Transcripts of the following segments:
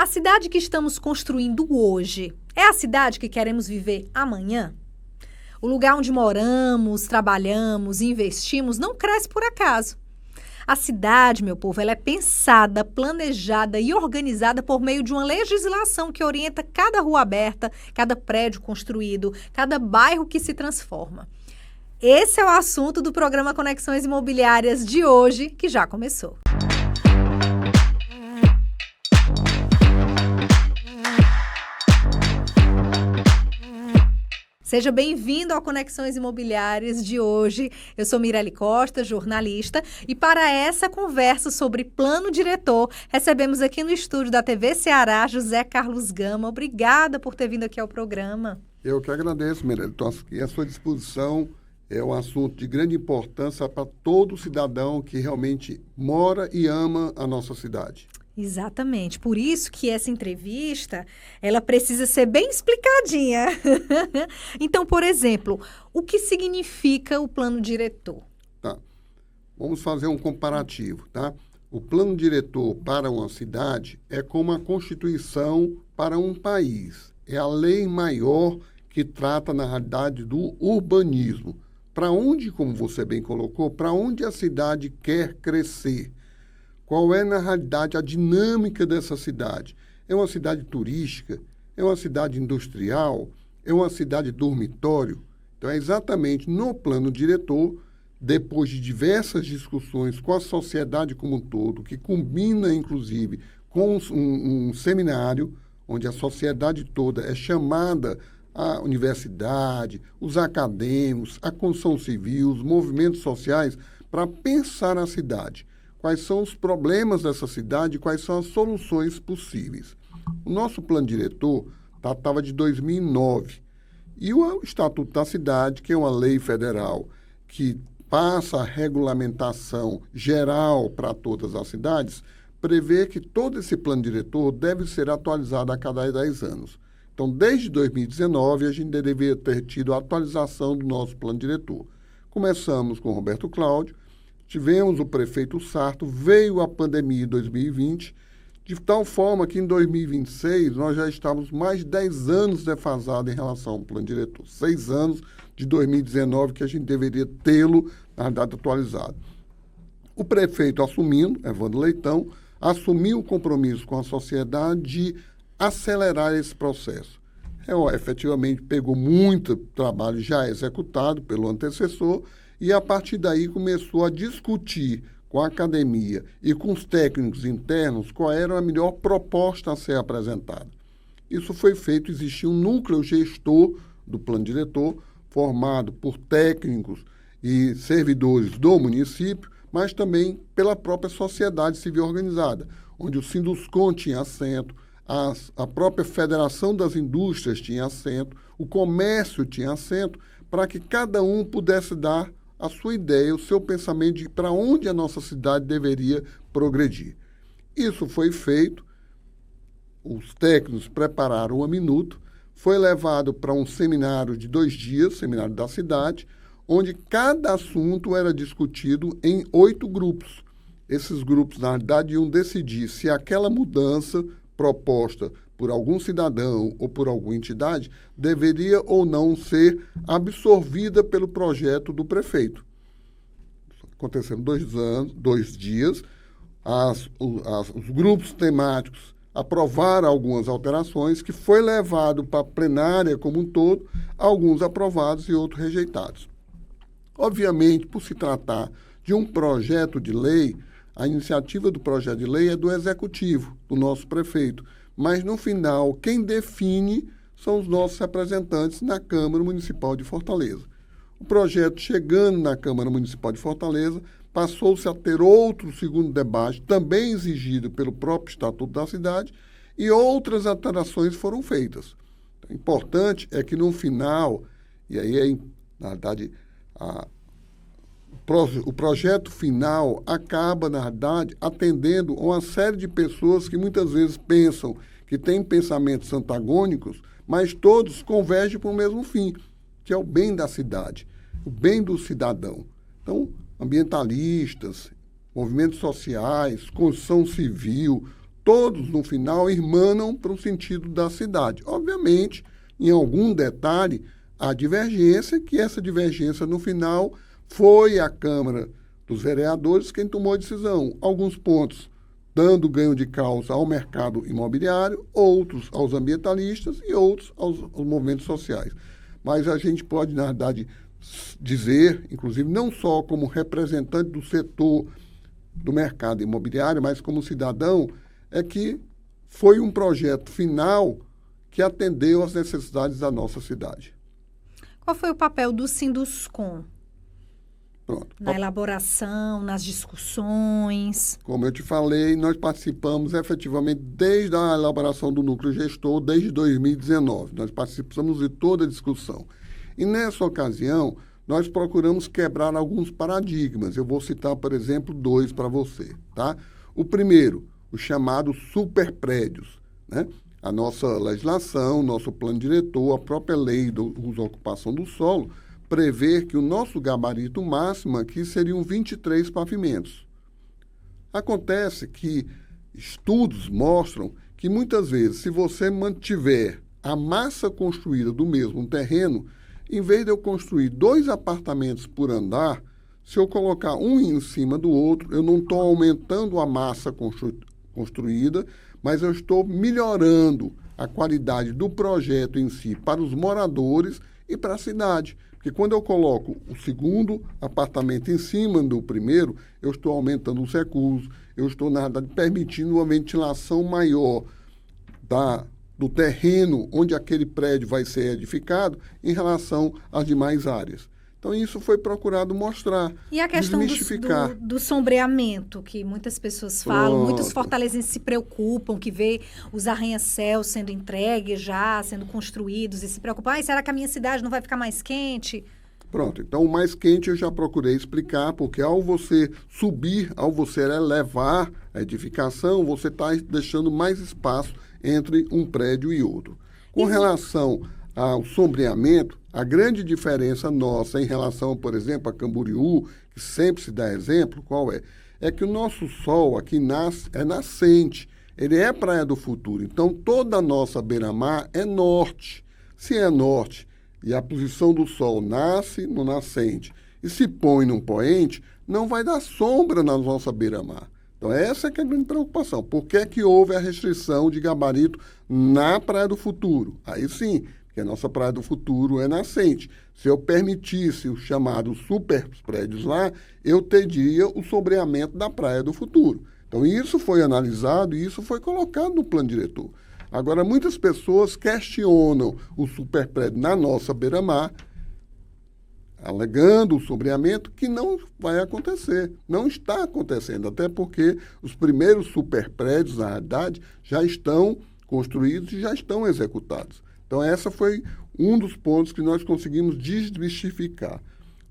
A cidade que estamos construindo hoje é a cidade que queremos viver amanhã? O lugar onde moramos, trabalhamos e investimos não cresce por acaso. A cidade, meu povo, ela é pensada, planejada e organizada por meio de uma legislação que orienta cada rua aberta, cada prédio construído, cada bairro que se transforma. Esse é o assunto do programa Conexões Imobiliárias de hoje, que já começou. Seja bem-vindo ao Conexões Imobiliárias de hoje. Eu sou Mirelle Costa, jornalista, e para essa conversa sobre plano diretor, recebemos aqui no estúdio da TV Ceará, José Carlos Gama. Obrigada por ter vindo aqui ao programa. Eu que agradeço, Mirelle. Estou aqui à sua disposição. É um assunto de grande importância para todo cidadão que realmente mora e ama a nossa cidade. Exatamente, por isso que essa entrevista, ela precisa ser bem explicadinha. Então, por exemplo, o que significa o plano diretor? Tá. Vamos fazer um comparativo, tá? O plano diretor para uma cidade é como a Constituição para um país. É a lei maior que trata, na realidade, do urbanismo. Para onde, como você bem colocou, para onde a cidade quer crescer? Qual é, na realidade, a dinâmica dessa cidade? É uma cidade turística? É uma cidade industrial? É uma cidade dormitório? Então, é exatamente no plano diretor, depois de diversas discussões com a sociedade como um todo, que combina, inclusive, com um seminário, onde a sociedade toda é chamada, a universidade, os acadêmicos, a construção civil, os movimentos sociais, para pensar a cidade. Quais são os problemas dessa cidade e quais são as soluções possíveis. O nosso plano diretor datava de 2009. E o Estatuto da Cidade, que é uma lei federal que passa a regulamentação geral para todas as cidades, prevê que todo esse plano diretor deve ser atualizado a cada 10 anos. Então, desde 2019, a gente deveria ter tido a atualização do nosso plano diretor. Começamos com Roberto Cláudio, tivemos o prefeito Sarto, veio a pandemia em 2020, de tal forma que em 2026 nós já estávamos mais de 10 anos defasados em relação ao plano diretor. 6 anos de 2019 que a gente deveria tê-lo, na verdade, atualizado. O prefeito assumindo, Evandro Leitão, assumiu o compromisso com a sociedade de acelerar esse processo. Efetivamente, pegou muito trabalho já executado pelo antecessor e, a partir daí, começou a discutir com a academia e com os técnicos internos qual era a melhor proposta a ser apresentada. Isso foi feito, existia um núcleo gestor do plano diretor, formado por técnicos e servidores do município, mas também pela própria sociedade civil organizada, onde o Sinduscon tinha assento, a própria Federação das Indústrias tinha assento, o comércio tinha assento, para que cada um pudesse dar a sua ideia, o seu pensamento de para onde a nossa cidade deveria progredir. Isso foi feito, os técnicos prepararam a minuto, foi levado para um seminário de 2 dias, seminário da cidade, onde cada assunto era discutido em 8 grupos. Esses grupos, na verdade, iam decidir se aquela mudança proposta por algum cidadão ou por alguma entidade, deveria ou não ser absorvida pelo projeto do prefeito. Aconteceram 2 dias, os grupos temáticos aprovaram algumas alterações que foi levado para a plenária como um todo, alguns aprovados e outros rejeitados. Obviamente, por se tratar de um projeto de lei, a iniciativa do projeto de lei é do executivo, do nosso prefeito. Mas, no final, quem define são os nossos representantes na Câmara Municipal de Fortaleza. O projeto, chegando na Câmara Municipal de Fortaleza, passou-se a ter outro segundo debate, também exigido pelo próprio Estatuto da Cidade, e outras alterações foram feitas. O importante é que, no final, e aí, na verdade, o projeto final acaba, na verdade, atendendo a uma série de pessoas que muitas vezes pensam que têm pensamentos antagônicos, mas todos convergem para o mesmo fim, que é o bem da cidade, o bem do cidadão. Então, ambientalistas, movimentos sociais, construção civil, todos, no final, irmanam para o sentido da cidade. Obviamente, em algum detalhe, há divergência, que essa divergência, no final, foi a Câmara dos Vereadores quem tomou a decisão. Alguns pontos dando ganho de causa ao mercado imobiliário, outros aos ambientalistas e outros aos movimentos sociais. Mas a gente pode, na verdade, dizer, inclusive, não só como representante do setor do mercado imobiliário, mas como cidadão, é que foi um projeto final que atendeu às necessidades da nossa cidade. Qual foi o papel do Sinduscom? Pronto. Na elaboração, nas discussões? Como eu te falei, nós participamos efetivamente desde a elaboração do núcleo gestor, desde 2019. Nós participamos de toda a discussão. E nessa ocasião, nós procuramos quebrar alguns paradigmas. Eu vou citar, por exemplo, 2 para você. Tá? O primeiro, os chamados superprédios, né? A nossa legislação, nosso plano diretor, a própria lei do uso e ocupação do solo, prevê que o nosso gabarito máximo aqui seriam 23 pavimentos. Acontece que estudos mostram que muitas vezes, se você mantiver a massa construída do mesmo terreno, em vez de eu construir 2 apartamentos por andar, se eu colocar um em cima do outro, eu não estou aumentando a massa construída, mas eu estou melhorando a qualidade do projeto em si para os moradores e para a cidade. Porque quando eu coloco o segundo apartamento em cima do primeiro, eu estou aumentando os recursos, eu estou, na verdade, permitindo uma ventilação maior do terreno onde aquele prédio vai ser edificado em relação às demais áreas. Então, isso foi procurado mostrar, e a questão desmistificar. do sombreamento, que muitas pessoas falam, muitos fortalezenses se preocupam, que vê os arranha-céus sendo entregues já, sendo construídos, e se preocupam, será que a minha cidade não vai ficar mais quente? Pronto, então o mais quente eu já procurei explicar, porque ao você subir, ao você elevar a edificação, você está deixando mais espaço entre um prédio e outro. Com relação ao sombreamento, a grande diferença nossa em relação, por exemplo, a Camboriú, que sempre se dá exemplo, qual é? É que o nosso sol aqui é nascente, ele é praia do futuro. Então, toda a nossa beira-mar é norte. Se é norte e a posição do sol nasce no nascente e se põe num poente, não vai dar sombra na nossa beira-mar. Então, essa é que é a grande preocupação. Por que é que houve a restrição de gabarito na Praia do Futuro? Aí sim, porque a nossa Praia do Futuro é nascente. Se eu permitisse os chamados super prédios lá, eu teria o sombreamento da Praia do Futuro. Então, isso foi analisado e isso foi colocado no plano diretor. Agora, muitas pessoas questionam o super prédio na nossa beira-mar, alegando o sombreamento, que não vai acontecer. Não está acontecendo, até porque os primeiros superprédios, na realidade, já estão construídos e já estão executados. Então, essa foi um dos pontos que nós conseguimos desmistificar.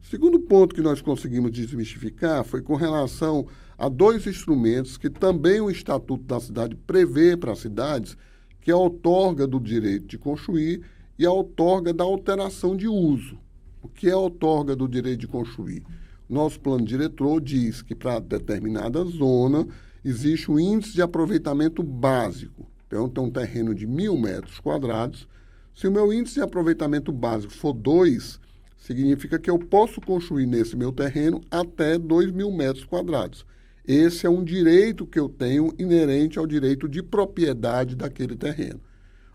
O segundo ponto que nós conseguimos desmistificar foi com relação a 2 instrumentos que também o Estatuto da Cidade prevê para as cidades, que é a outorga do direito de construir e a outorga da alteração de uso. O que é a outorga do direito de construir? Nosso plano diretor diz que para determinada zona existe um índice de aproveitamento básico. Então, tem um terreno de 1.000 metros quadrados. Se o meu índice de aproveitamento básico for 2, significa que eu posso construir nesse meu terreno até 2.000 metros quadrados. Esse é um direito que eu tenho inerente ao direito de propriedade daquele terreno.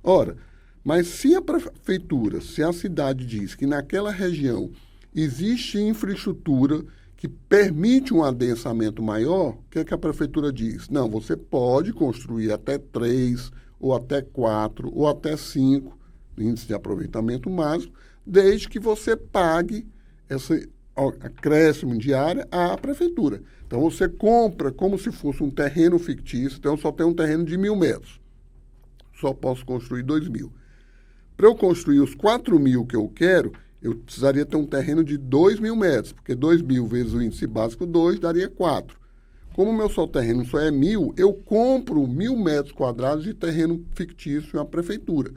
Ora, mas se a prefeitura, se a cidade diz que naquela região existe infraestrutura que permite um adensamento maior, o que é que a prefeitura diz? Não, você pode construir até 3, ou até 4, ou até 5 índice de aproveitamento máximo, desde que você pague esse acréscimo de área à prefeitura. Então, você compra como se fosse um terreno fictício, então eu só tenho um terreno de 1.000 metros. Só posso construir 2.000. Para eu construir os 4.000 que eu quero, eu precisaria ter um terreno de 2.000 metros, porque 2.000 vezes o índice básico 2 daria 4. Como o meu terreno só é 1.000, eu compro 1.000 metros quadrados de terreno fictício à prefeitura.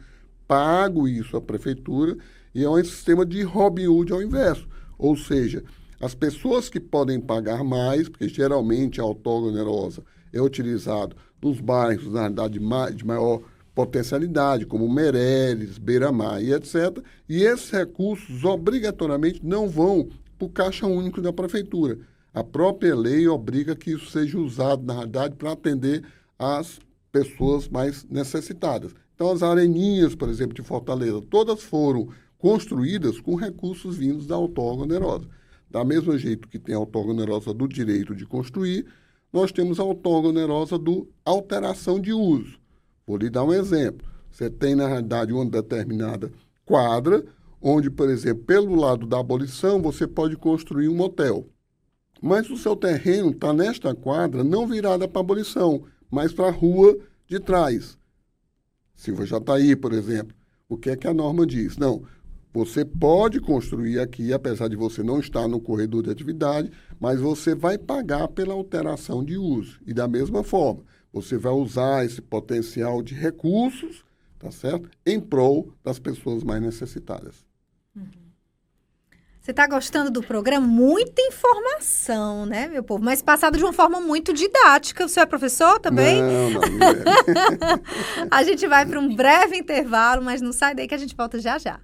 Pago isso à prefeitura e é um sistema de Robin Hood ao inverso. Ou seja, as pessoas que podem pagar mais, porque geralmente a outorga onerosa é utilizado nos bairros, na realidade, de maior potencialidade, como Meireles, Beira-Mar e etc. E esses recursos, obrigatoriamente, não vão para o Caixa Único da Prefeitura. A própria lei obriga que isso seja usado, na realidade, para atender as pessoas mais necessitadas. Então, as areninhas, por exemplo, de Fortaleza, todas foram construídas com recursos vindos da outorga onerosa. Da mesma jeito que tem a outorga onerosa do direito de construir, nós temos a outorga onerosa do alteração de uso. Vou lhe dar um exemplo. Você tem, na realidade, uma determinada quadra, onde, por exemplo, pelo lado da abolição, você pode construir um hotel. Mas o seu terreno está nesta quadra, não virada para a abolição, mas para a rua de trás. Silva Jataí, por exemplo. O que é que a norma diz? Não, você pode construir aqui, apesar de você não estar no corredor de atividade, mas você vai pagar pela alteração de uso. E da mesma forma, você vai usar esse potencial de recursos, tá certo? Em prol das pessoas mais necessitadas. Você está gostando do programa? Muita informação, né, meu povo? Mas passado de uma forma muito didática. O senhor é professor também? Não é. A gente vai para um breve intervalo, mas não sai daí que a gente volta já já.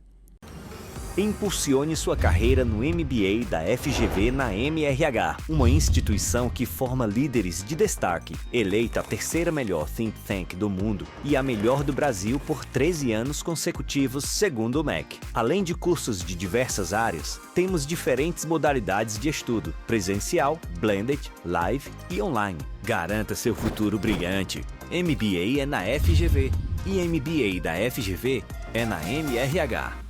Impulsione sua carreira no MBA da FGV na MRH, uma instituição que forma líderes de destaque, eleita a terceira melhor think tank do mundo e a melhor do Brasil por 13 anos consecutivos, segundo o MEC. Além de cursos de diversas áreas, temos diferentes modalidades de estudo, presencial, blended, live e online. Garanta seu futuro brilhante. MBA é na FGV e MBA da FGV é na MRH.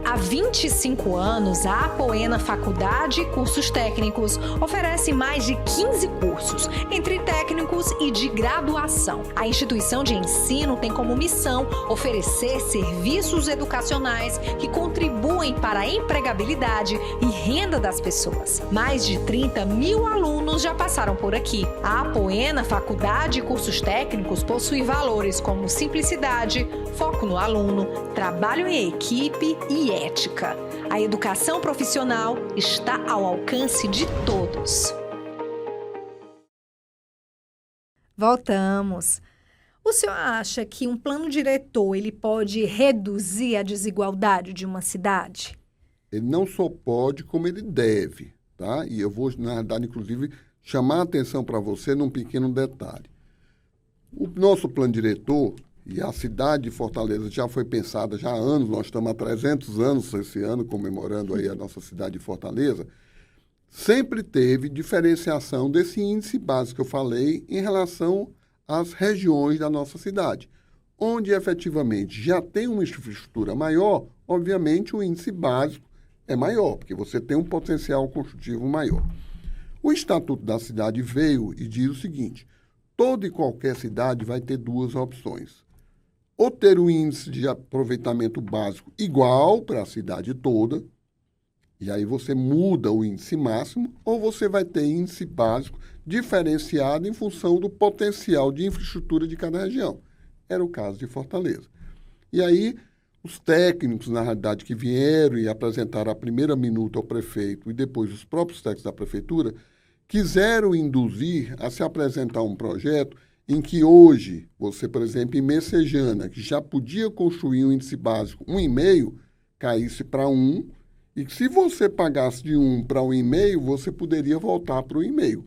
Há 25 anos, a Apoena Faculdade e Cursos Técnicos oferece mais de 15 cursos, entre técnicos e de graduação. A instituição de ensino tem como missão oferecer serviços educacionais que contribuem para a empregabilidade e renda das pessoas. Mais de 30 mil alunos já passaram por aqui. A Apoena Faculdade e Cursos Técnicos possui valores como simplicidade, foco no aluno, trabalho em equipe e ética. A educação profissional está ao alcance de todos. Voltamos. O senhor acha que um plano diretor ele pode reduzir a desigualdade de uma cidade? Ele não só pode, como ele deve, tá? E eu vou, na verdade, inclusive, chamar a atenção para você num pequeno detalhe. O nosso plano diretor e a cidade de Fortaleza já foi pensada já há anos, nós estamos há 300 anos esse ano comemorando aí a nossa cidade de Fortaleza, sempre teve diferenciação desse índice básico que eu falei em relação às regiões da nossa cidade. Onde efetivamente já tem uma infraestrutura maior, obviamente o índice básico é maior, porque você tem um potencial construtivo maior. O Estatuto da Cidade veio e diz o seguinte: toda e qualquer cidade vai ter duas opções. Ou ter um índice de aproveitamento básico igual para a cidade toda, e aí você muda o índice máximo, ou você vai ter índice básico diferenciado em função do potencial de infraestrutura de cada região. Era o caso de Fortaleza. E aí, os técnicos, na realidade, que vieram e apresentaram a primeira minuta ao prefeito e depois os próprios técnicos da prefeitura, quiseram induzir a se apresentar um projeto em que hoje, você, por exemplo, em Messejana, que já podia construir um índice básico 1,5, caísse para 1, e que se você pagasse de 1 para 1,5, você poderia voltar para o 1,5.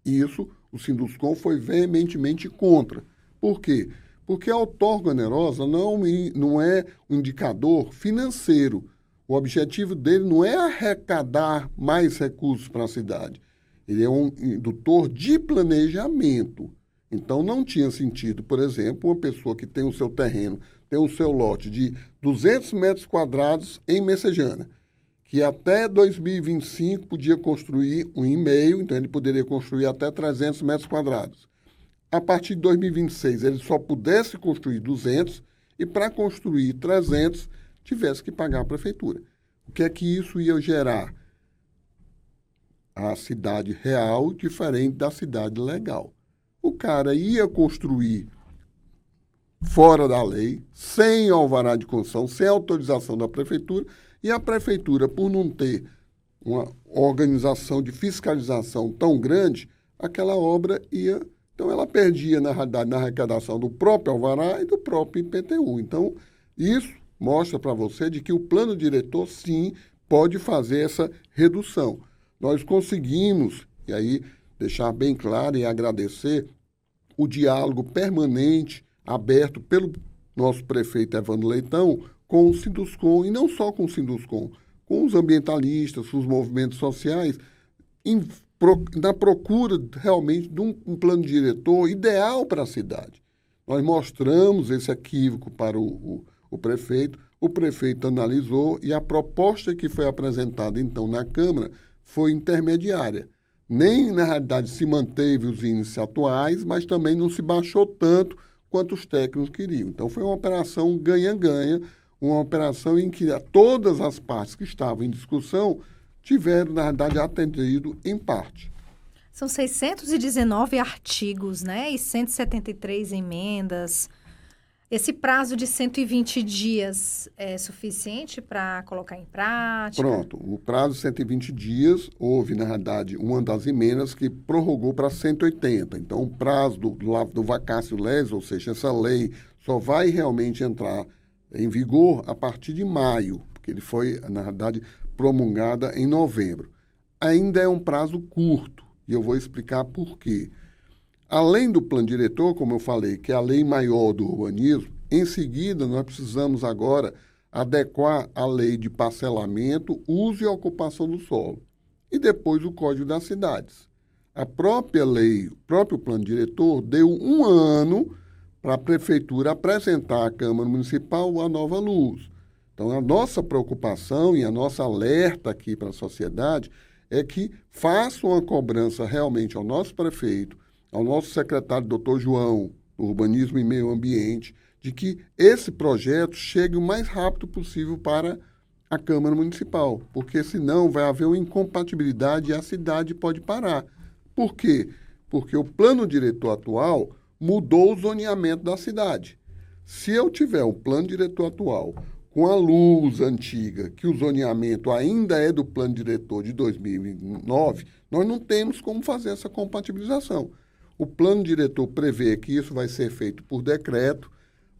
Isso, o Sinduscom foi veementemente contra. Por quê? Porque a outorga onerosa não é um indicador financeiro. O objetivo dele não é arrecadar mais recursos para a cidade. Ele é um indutor de planejamento. Então, não tinha sentido, por exemplo, uma pessoa que tem o seu terreno, tem o seu lote de 200 metros quadrados em Messejana, que até 2025 podia construir 1,5, então ele poderia construir até 300 metros quadrados. A partir de 2026, ele só pudesse construir 200 e, para construir 300, tivesse que pagar a prefeitura. O que é que isso ia gerar? A cidade real diferente da cidade legal. O cara ia construir fora da lei, sem alvará de construção, sem autorização da prefeitura, e a prefeitura, por não ter uma organização de fiscalização tão grande, aquela obra ia Então, ela perdia, na realidade, na arrecadação do próprio alvará e do próprio IPTU. Então, isso mostra para você de que o plano diretor, sim, pode fazer essa redução. Nós conseguimos, e aí deixar bem claro e agradecer o diálogo permanente, aberto pelo nosso prefeito Evandro Leitão, com o Sinduscom, e não só com o Sinduscom, com os ambientalistas, com os movimentos sociais, na procura realmente de um plano diretor ideal para a cidade. Nós mostramos esse equívoco para o prefeito analisou e a proposta que foi apresentada então na Câmara foi intermediária. Nem, na realidade, se manteve os índices atuais, mas também não se baixou tanto quanto os técnicos queriam. Então, foi uma operação ganha-ganha, uma operação em que todas as partes que estavam em discussão tiveram, na realidade, atendido em parte. São 619 artigos, né? E 173 emendas. Esse prazo de 120 dias é suficiente para colocar em prática? Pronto. O prazo de 120 dias, houve, na realidade, uma das emendas que prorrogou para 180. Então, o prazo do vacatio legis, ou seja, essa lei só vai realmente entrar em vigor a partir de maio, porque ele foi, na realidade, promulgada em novembro. Ainda é um prazo curto, e eu vou explicar por quê. Além do plano diretor, como eu falei, que é a lei maior do urbanismo, em seguida nós precisamos agora adequar a lei de parcelamento, uso e ocupação do solo. E depois o Código das Cidades. A própria lei, o próprio plano diretor, deu 1 ano para a prefeitura apresentar à Câmara Municipal a nova luz. Então, a nossa preocupação e a nossa alerta aqui para a sociedade é que faça uma cobrança realmente ao nosso prefeito, ao nosso secretário, doutor João, do Urbanismo e Meio Ambiente, de que esse projeto chegue o mais rápido possível para a Câmara Municipal, porque senão vai haver uma incompatibilidade e a cidade pode parar. Por quê? Porque o plano diretor atual mudou o zoneamento da cidade. Se eu tiver um plano diretor atual com a luz antiga, que o zoneamento ainda é do plano diretor de 2009, nós não temos como fazer essa compatibilização. O plano diretor prevê que isso vai ser feito por decreto,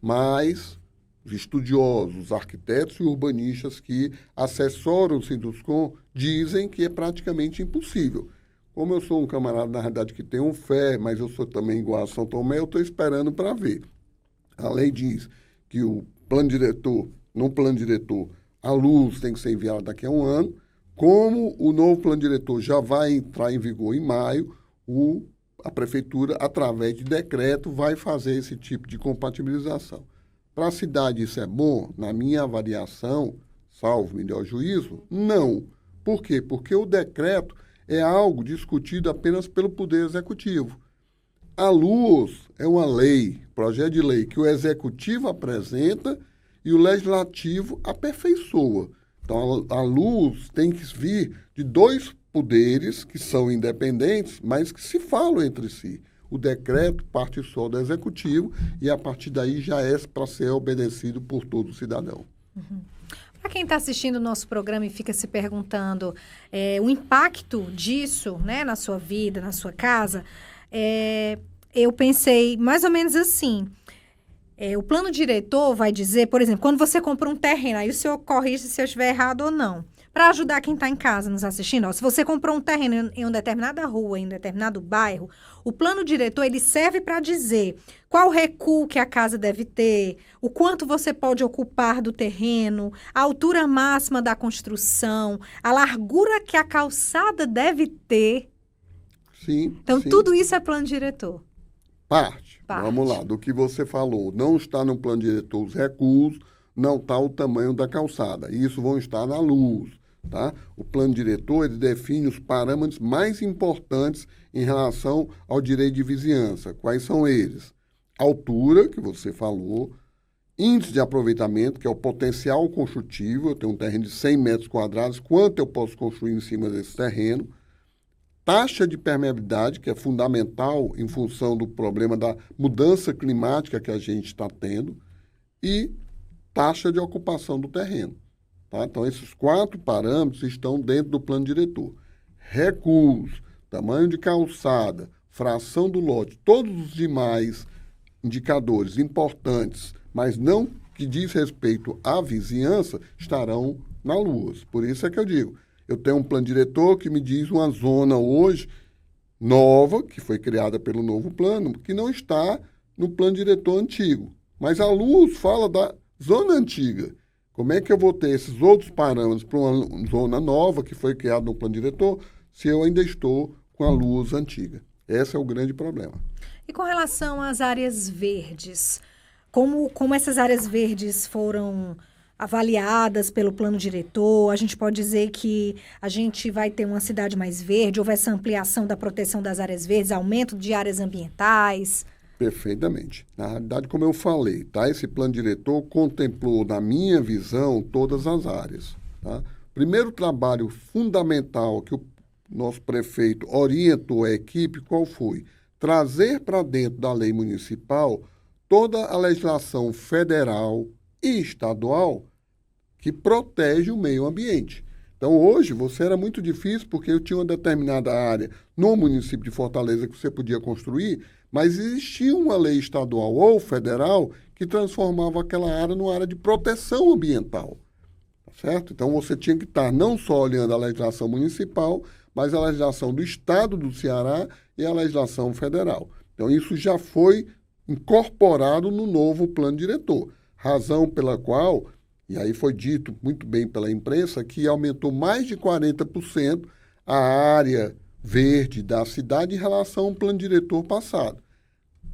mas os estudiosos, os arquitetos e urbanistas que assessoram o Sinduscom dizem que é praticamente impossível. Como eu sou um camarada, na verdade, que tem fé, mas eu sou também igual a São Tomé, eu estou esperando para ver. A lei diz que o plano diretor, no plano diretor, a luz tem que ser enviada daqui a 1 ano. Como o novo plano diretor já vai entrar em vigor em maio, a prefeitura, através de decreto, vai fazer esse tipo de compatibilização. Para a cidade isso é bom? Na minha avaliação, salvo melhor juízo, não. Por quê? Porque o decreto é algo discutido apenas pelo Poder Executivo. A luz é uma lei, projeto de lei, que o Executivo apresenta e o Legislativo aperfeiçoa. Então, a luz tem que vir de 2 poderes que são independentes, mas que se falam entre si. O decreto parte só do Executivo e, a partir daí, já é para ser obedecido por todo cidadão. Uhum. Para quem está assistindo o nosso programa e fica se perguntando o impacto disso, né, na sua vida, na sua casa, eu pensei mais ou menos assim. O plano diretor vai dizer, por exemplo, quando você compra um terreno, aí o senhor corrige se eu estiver errado ou não. Para ajudar quem está em casa nos assistindo, se você comprou um terreno em uma determinada rua, em um determinado bairro, o plano diretor ele serve para dizer qual recuo que a casa deve ter, o quanto você pode ocupar do terreno, a altura máxima da construção, a largura que a calçada deve ter. Sim. Então, sim. Tudo isso é plano diretor. Parte. Vamos lá, do que você falou. Não está no plano diretor os recuos, não está o tamanho da calçada. Isso vão estar na luz. Tá? O plano diretor ele define os parâmetros mais importantes em relação ao direito de vizinhança. Quais são eles? Altura, que você falou, índice de aproveitamento, que é o potencial construtivo, eu tenho um terreno de 100 metros quadrados, quanto eu posso construir em cima desse terreno, taxa de permeabilidade, que é fundamental em função do problema da mudança climática que a gente está tendo, e taxa de ocupação do terreno. Tá? Então, esses 4 parâmetros estão dentro do plano diretor. Recuos, tamanho de calçada, fração do lote, todos os demais indicadores importantes, mas não que diz respeito à vizinhança, estarão na LUAS. Por isso é que eu digo, eu tenho um plano diretor que me diz uma zona hoje nova, que foi criada pelo novo plano, que não está no plano diretor antigo. Mas a LUAS fala da zona antiga. Como é que eu vou ter esses outros parâmetros para uma zona nova que foi criada no plano diretor se eu ainda estou com a LUAS antiga? Esse é o grande problema. E com relação às áreas verdes, como essas áreas verdes foram avaliadas pelo plano diretor, a gente pode dizer que a gente vai ter uma cidade mais verde, houve essa ampliação da proteção das áreas verdes, aumento de áreas ambientais? Perfeitamente. Na realidade, como eu falei, tá? Esse plano diretor contemplou, na minha visão, todas as áreas. Tá? Primeiro trabalho fundamental que o nosso prefeito orientou a equipe, qual foi? Trazer para dentro da lei municipal toda a legislação federal e estadual que protege o meio ambiente. Então, hoje, você era muito difícil porque eu tinha uma determinada área no município de Fortaleza que você podia construir, mas existia uma lei estadual ou federal que transformava aquela área numa área de proteção ambiental. Certo? Então, você tinha que estar não só olhando a legislação municipal, mas a legislação do Estado do Ceará e a legislação federal. Então, isso já foi incorporado no novo plano diretor, razão pela qual, e aí foi dito muito bem pela imprensa, que aumentou mais de 40% a área verde da cidade em relação ao plano diretor passado.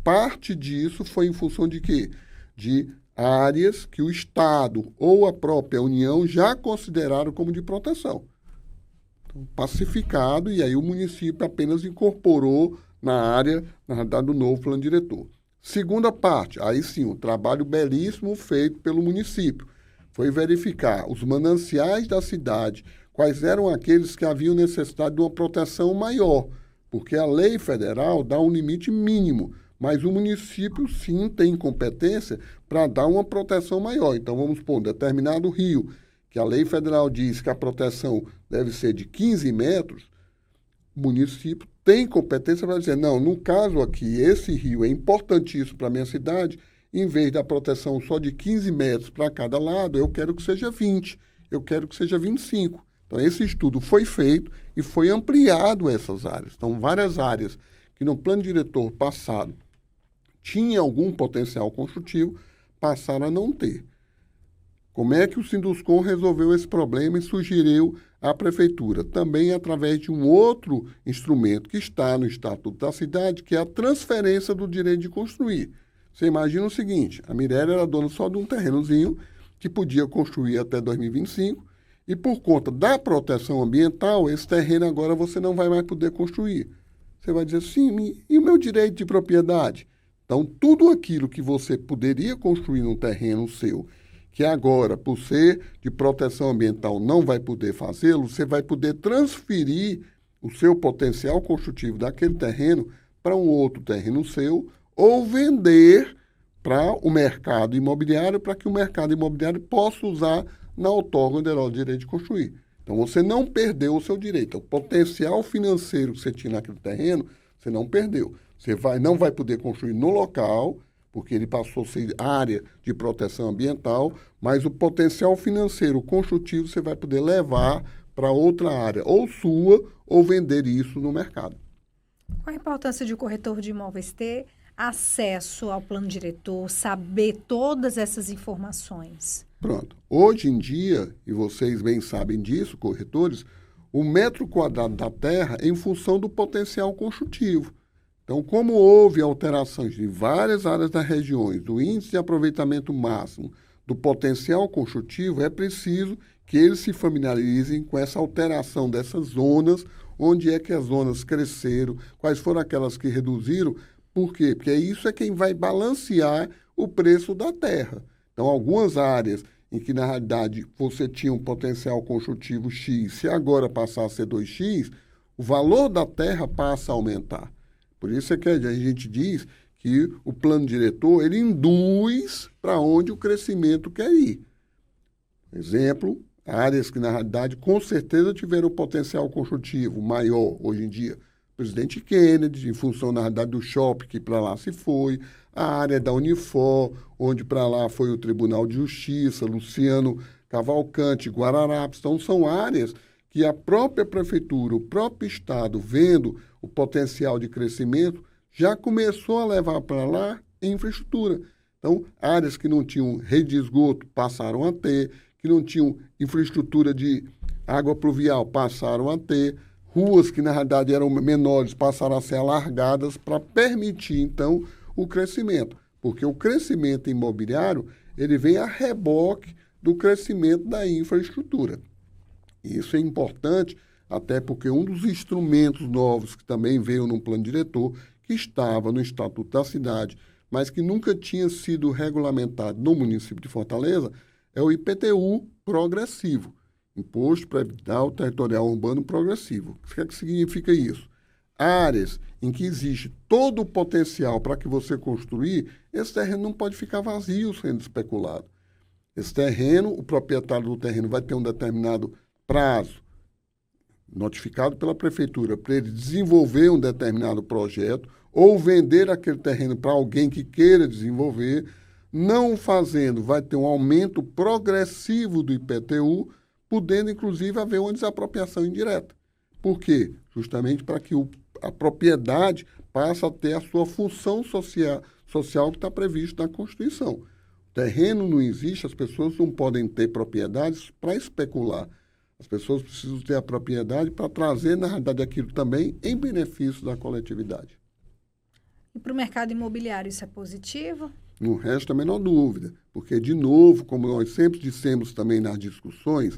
Parte disso foi em função de quê? De áreas que o Estado ou a própria União já consideraram como de proteção. Então, pacificado, e aí o município apenas incorporou na área, na realidade, do novo plano diretor. Segunda parte, aí sim, um trabalho belíssimo feito pelo município. Foi verificar os mananciais da cidade, quais eram aqueles que haviam necessidade de uma proteção maior, porque a lei federal dá um limite mínimo, mas o município sim tem competência para dar uma proteção maior. Então, vamos supor, um determinado rio, que a lei federal diz que a proteção deve ser de 15 metros, o município tem competência para dizer, não, no caso aqui, esse rio é importantíssimo para a minha cidade, em vez da proteção só de 15 metros para cada lado, eu quero que seja 20, eu quero que seja 25. Então, esse estudo foi feito e foi ampliado essas áreas. Então, várias áreas que no plano diretor passado tinha algum potencial construtivo, passaram a não ter. Como é que o Sinduscom resolveu esse problema e sugeriu à prefeitura? Também através de um outro instrumento que está no Estatuto da Cidade, que é a transferência do direito de construir. Você imagina o seguinte, a Mirélia era dona só de um terrenozinho que podia construir até 2025 e por conta da proteção ambiental, esse terreno agora você não vai mais poder construir. Você vai dizer, sim, e o meu direito de propriedade? Então, tudo aquilo que você poderia construir num terreno seu, que agora, por ser de proteção ambiental, não vai poder fazê-lo, você vai poder transferir o seu potencial construtivo daquele terreno para um outro terreno seu ou vender para o mercado imobiliário, para que o mercado imobiliário possa usar na outorga onde era o direito de construir. Então, você não perdeu o seu direito. O potencial financeiro que você tinha naquele terreno, você não perdeu. Você não vai poder construir no local, porque ele passou a ser área de proteção ambiental, mas o potencial financeiro construtivo você vai poder levar para outra área, ou sua, ou vender isso no mercado. Qual a importância de o corretor de imóveis ter acesso ao plano diretor, saber todas essas informações? Pronto. Hoje em dia, e vocês bem sabem disso, corretores, o metro quadrado da terra é em função do potencial construtivo. Então, como houve alterações em várias áreas das regiões, do índice de aproveitamento máximo, do potencial construtivo, é preciso que eles se familiarizem com essa alteração dessas zonas, onde é que as zonas cresceram, quais foram aquelas que reduziram. Por quê? Porque isso é quem vai balancear o preço da terra. Então, algumas áreas em que, na realidade, você tinha um potencial construtivo X, se agora passar a ser 2X, o valor da terra passa a aumentar. Por isso é que a gente diz que o plano diretor, ele induz para onde o crescimento quer ir. Exemplo, áreas que, na realidade, com certeza tiveram um potencial construtivo maior hoje em dia. Presidente Kennedy, em função, na realidade, do shopping que para lá se foi, a área da Unifor, onde para lá foi o Tribunal de Justiça, Luciano Cavalcante, Guararapes. Então, são áreas que a própria prefeitura, o próprio Estado, vendo o potencial de crescimento, já começou a levar para lá infraestrutura. Então, áreas que não tinham rede de esgoto passaram a ter, que não tinham infraestrutura de água pluvial passaram a ter, ruas que na realidade eram menores passaram a ser alargadas para permitir, então, o crescimento. Porque o crescimento imobiliário, ele vem a reboque do crescimento da infraestrutura. Isso é importante, até porque um dos instrumentos novos que também veio no plano diretor, que estava no Estatuto da Cidade, mas que nunca tinha sido regulamentado no município de Fortaleza, é o IPTU progressivo, Imposto Previdencial Territorial Urbano Progressivo. O que é que significa isso? Áreas em que existe todo o potencial para que você construir, esse terreno não pode ficar vazio sendo especulado. Esse terreno, o proprietário do terreno vai ter um determinado prazo notificado pela prefeitura para ele desenvolver um determinado projeto ou vender aquele terreno para alguém que queira desenvolver. Não fazendo, vai ter um aumento progressivo do IPTU, podendo, inclusive, haver uma desapropriação indireta. Por quê? Justamente para que a propriedade passe a ter a sua função social que está previsto na Constituição. O terreno não existe, as pessoas não podem ter propriedades para especular. As pessoas precisam ter a propriedade para trazer, na realidade, aquilo também em benefício da coletividade. E para o mercado imobiliário isso é positivo? Não resta a menor dúvida, porque, de novo, como nós sempre dissemos também nas discussões,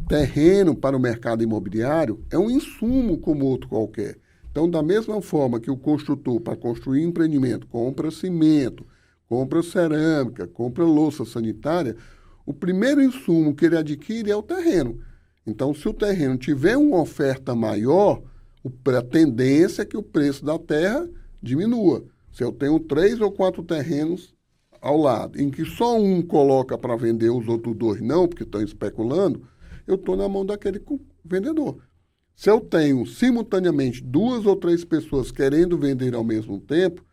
terreno para o mercado imobiliário é um insumo como outro qualquer. Então, da mesma forma que o construtor, para construir empreendimento, compra cimento, compra cerâmica, compra louça sanitária, o primeiro insumo que ele adquire é o terreno. Então, se o terreno tiver uma oferta maior, a tendência é que o preço da terra diminua. Se eu tenho 3 ou 4 terrenos ao lado, em que só um coloca para vender, os outros 2 não, porque estão especulando, eu estou na mão daquele vendedor. Se eu tenho, simultaneamente, 2 ou 3 pessoas querendo vender ao mesmo tempo,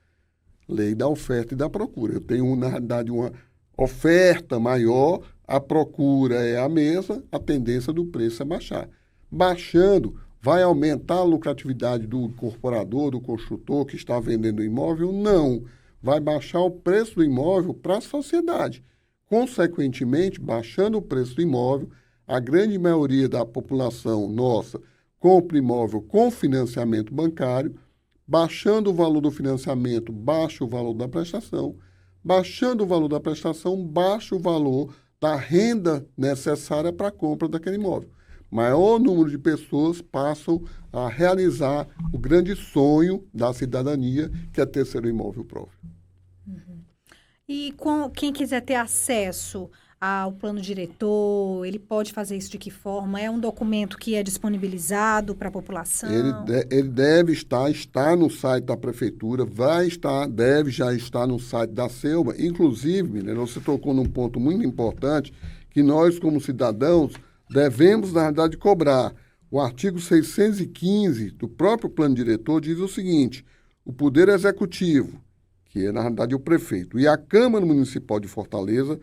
lei da oferta e da procura. Eu tenho, na realidade, uma oferta maior, a procura é a mesma, a tendência do preço é baixar. Baixando, vai aumentar a lucratividade do incorporador, do construtor que está vendendo o imóvel? Não. Vai baixar o preço do imóvel para a sociedade. Consequentemente, baixando o preço do imóvel, a grande maioria da população nossa compra imóvel com financiamento bancário, baixando o valor do financiamento, baixa o valor da prestação, baixando o valor da prestação, baixa o valor da renda necessária para a compra daquele imóvel. Maior número de pessoas passam a realizar o grande sonho da cidadania, que é ter seu imóvel próprio. Uhum. E quem quiser ter acesso ao plano diretor, ele pode fazer isso de que forma? É um documento que é disponibilizado para a população? Ele deve está no site da prefeitura, deve já estar no site da Selma. Inclusive, né, você tocou num ponto muito importante, que nós, como cidadãos, devemos, na verdade, cobrar. O artigo 615 do próprio plano diretor diz o seguinte: o Poder Executivo, que é, na realidade, o prefeito, e a Câmara Municipal de Fortaleza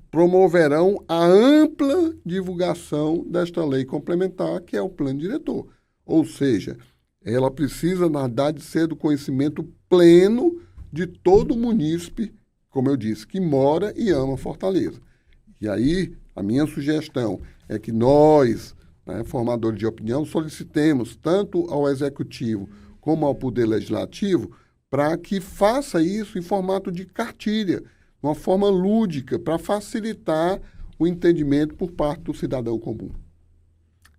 promoverão a ampla divulgação desta lei complementar, que é o plano diretor. Ou seja, ela precisa, na verdade, ser do conhecimento pleno de todo munícipe, como eu disse, que mora e ama Fortaleza. E aí, a minha sugestão é que nós, né, formadores de opinião, solicitemos tanto ao Executivo como ao Poder Legislativo para que faça isso em formato de cartilha, uma forma lúdica, para facilitar o entendimento por parte do cidadão comum.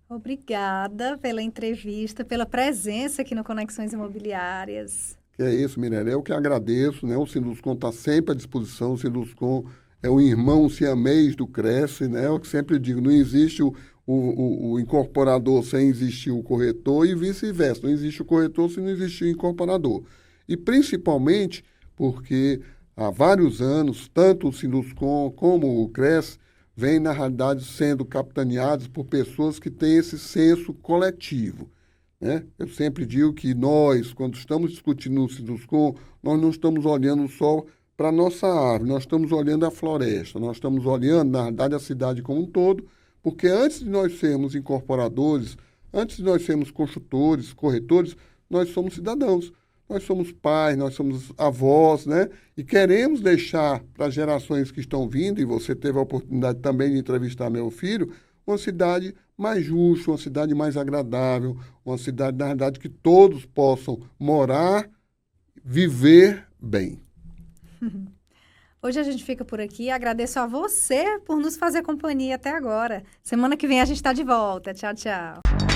Obrigada pela entrevista, pela presença aqui no Conexões Imobiliárias. Que é isso, Mirella, eu que agradeço, né? O Sinduscom está sempre à disposição, o Sinduscom é o irmão siamês do Cresce, né? Eu sempre digo, não existe o incorporador sem existir o corretor e vice-versa, não existe o corretor se não existir o incorporador. E principalmente porque há vários anos, tanto o Sinduscom como o Cresce vêm, na realidade, sendo capitaneados por pessoas que têm esse senso coletivo. né? Eu sempre digo que nós, quando estamos discutindo o SINDUSCOM, nós não estamos olhando só para a nossa árvore, nós estamos olhando a floresta, nós estamos olhando, na verdade, a cidade como um todo, porque antes de nós sermos incorporadores, antes de nós sermos construtores, corretores, nós somos cidadãos. Nós somos pais, nós somos avós, né? E queremos deixar para as gerações que estão vindo, e você teve a oportunidade também de entrevistar meu filho, uma cidade mais justa, uma cidade mais agradável, uma cidade, na verdade, que todos possam morar, viver bem. Hoje a gente fica por aqui. Agradeço a você por nos fazer companhia até agora. Semana que vem a gente está de volta. Tchau, tchau.